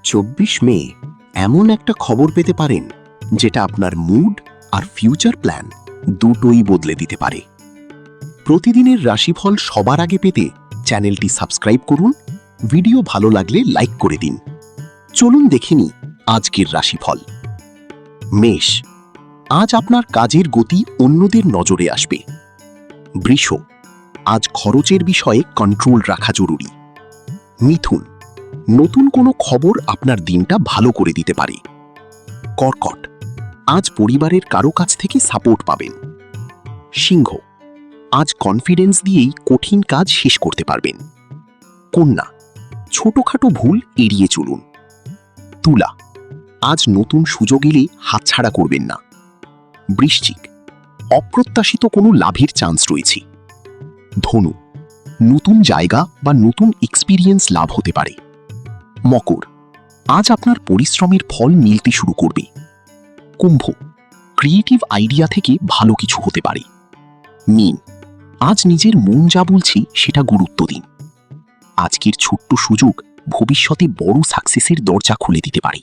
24 মে এমন একটা খবর পেতে পারেন যেটা আপনার মুড আর ফিউচার প্ল্যান দুটোই বদলে দিতে পারে। প্রতিদিনের রাশিফল সবার আগে পেতে চ্যানেলটি সাবস্ক্রাইব করুন, ভিডিও ভালো লাগলে লাইক করে দিন। চলুন দেখে নিই আজকের রাশিফল। মেষ, আজ আপনার কাজের গতি অন্যদের নজরে আসবে। বৃষ, আজ খরচের বিষয়ে কন্ট্রোল রাখা জরুরি। মিথুন, নতুন কোনো খবর আপনার দিনটা ভালো করে দিতে পারে। কর্কট, আজ পরিবারের কারো কাছ থেকে সাপোর্ট পাবেন। সিংহ, আজ কনফিডেন্স দিয়েই কঠিন কাজ শেষ করতে পারবেন। কন্যা, ছোটখাটো ভুল এড়িয়ে চলুন। তুলা, আজ নতুন সুযোগ এলে হাতছাড়া করবেন না। বৃশ্চিক, অপ্রত্যাশিত কোনো লাভের চান্স রয়েছে। ধনু, নতুন জায়গা বা নতুন এক্সপিরিয়েন্স লাভ হতে পারে। মকর, আজ আপনার পরিশ্রমের ফল মিলতে শুরু করবে। কুম্ভ, ক্রিয়েটিভ আইডিয়া থেকে ভালো কিছু হতে পারে। মীন, আজ নিজের মন যা বলছে সেটা গুরুত্ব দিন। আজকের ছোট্ট সুযোগ ভবিষ্যতে বড় সাকসেসের দরজা খুলে দিতে পারে।